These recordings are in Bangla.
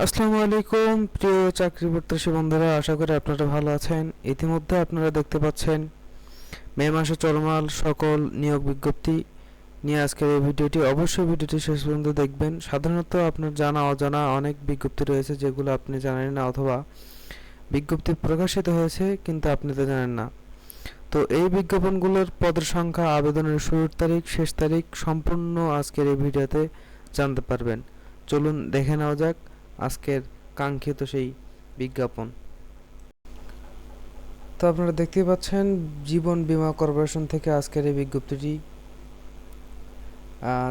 আসসালামু আলাইকুম প্রিয় চাকরি প্রত্যাশী বন্ধুরা, আশা করি আপনারা ভালো আছেন। ইতিমধ্যে আপনারা দেখতে পাচ্ছেন মে মাসে চলমান সকল নিয়োগ বিজ্ঞপ্তি নিয়ে আজকের এই ভিডিওটি। অবশ্যই ভিডিওটি শেষ পর্যন্ত দেখবেন। সাধারণত আপনার জানা অজানা অনেক বিজ্ঞপ্তি রয়েছে যেগুলো আপনি জানেন না, অথবা বিজ্ঞপ্তি প্রকাশিত হয়েছে কিন্তু আপনি তো জানেন না। তো এই বিজ্ঞাপনগুলোর পদের সংখ্যা, আবেদনের শুরুর তারিখ, শেষ তারিখ সম্পূর্ণ আজকের এই ভিডিওতে জানতে পারবেন। চলুন দেখে নেওয়া যাক আজকের কাঙ্ক্ষিত সেই বিজ্ঞাপন। তো আপনারা দেখতেই পাচ্ছেন জীবন বীমা কর্পোরেশন থেকে আজকের এই বিজ্ঞপ্তিটি।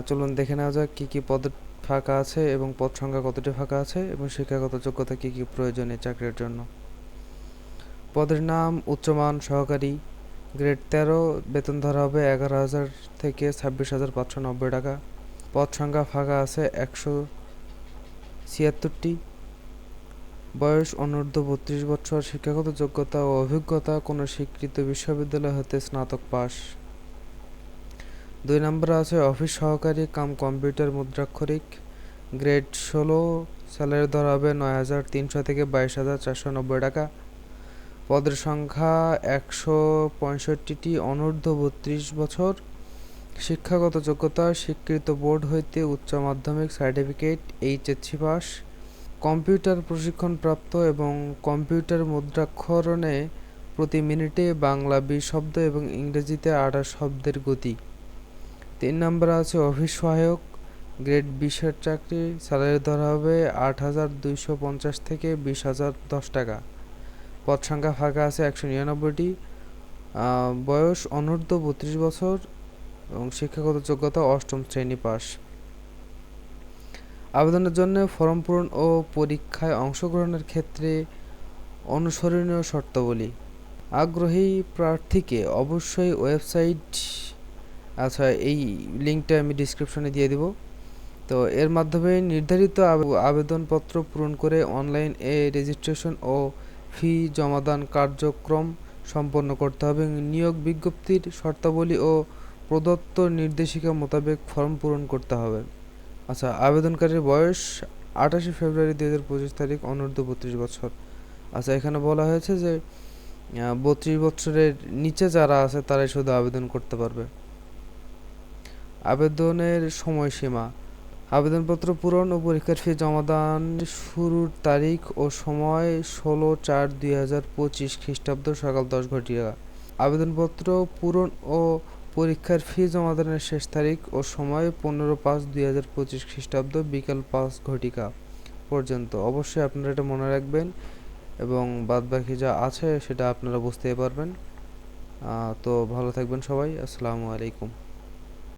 চলুন দেখে নেওয়া যাক কী কী পদ ফাঁকা আছে এবং পদ সংখ্যা কতটি ফাঁকা আছে এবং শিক্ষাগত যোগ্যতা কী কী প্রয়োজনীয় চাকরির জন্য। পদের নাম উচ্চমান সহকারী, গ্রেড 13, বেতন ধরা হবে 11,000 থেকে 26,590 টাকা। পদ সংখ্যা ফাঁকা আছে 176টি। বয়স অনূর্ধ্ব 32 বছর। শিক্ষাগত যোগ্যতা ও অভিজ্ঞতা কোনো স্বীকৃত বিশ্ববিদ্যালয় হতে স্নাতক পাস। 2 নম্বরে আছে অফিস সহকারী কাম কম্পিউটার মুদ্রাক্ষরিক, গ্রেড 16, স্যালারি ধরা হবে 9,300 থেকে 22,490 টাকা। পদের সংখ্যা 165টি। অনূর্ধ্ব 32 বছর। শিক্ষাগত যোগ্যতা স্বীকৃত বোর্ড হইতে উচ্চ মাধ্যমিক সার্টিফিকেট, এইচএসসি পাস। কম্পিউটার প্রশিক্ষণপ্রাপ্ত এবং কম্পিউটার মুদ্রাক্ষরণে প্রতি মিনিটে বাংলা 20 শব্দ এবং ইংরেজিতে 28 শব্দের গতি। 3 নম্বরে আছে অফিস সহায়ক, গ্রেড 20-এর চাকরি, স্যালারি ধরা হবে 8,250 থেকে 20,010 টাকা। পদ সংখ্যা ফাঁকা আছে 199টি। বয়স অনূর্ধ্ব 32 বছর এবং শিক্ষাগত যোগ্যতা অষ্টম শ্রেণী পাস। আবেদনের জন্য ফর্ম পূরণ ও পরীক্ষায় অংশগ্রহণের ক্ষেত্রে অনুসরণীয় শর্তাবলী। আগ্রহী প্রার্থীকে অবশ্যই ওয়েবসাইট, আচ্ছা এই লিঙ্কটা আমি ডিসক্রিপশনে দিয়ে দিব। তো এর মাধ্যমে নির্ধারিত আবেদনপত্র পূরণ করে অনলাইন রেজিস্ট্রেশন ও ফি জমাদান কার্যক্রম সম্পন্ন করতে হবে। নিয়োগ বিজ্ঞপ্তির শর্তাবলী ও প্রদত্ত নির্দেশিকা মোতাবেক ফর্ম পূরণ করতে হবে। আচ্ছা, আবেদনকারীর বয়স 28 ফেব্রুয়ারি 2025 তারিখ, অনূর্ধ্ব 32 বছর। আচ্ছা, এখানে বলা হয়েছে যে 32 বছরের নিচে যারা আছে তারাই শুধু আবেদন করতে পারবে। আবেদনের সময়সীমা। আবেদনপত্র পূরণ ও পরীক্ষার ফি জমাদান শুরুর তারিখ ও সময় 16/4/2025 খ্রিস্টাব্দ সকাল 10 ঘটিকা। আবেদনপত্র পূরণ ও পরীক্ষার ফি জমাদানের শেষ তারিখ ও সময় 15/5/2025 খ্রিস্টাব্দ বিকাল 5 ঘটিকা পর্যন্ত। অবশ্যই আপনারা এটা মনে রাখবেন এবং বাদবাকি যা আছে সেটা আপনারা বুঝতেই পারবেন। তো ভালো থাকবেন সবাই। আসসালামু আলাইকুম।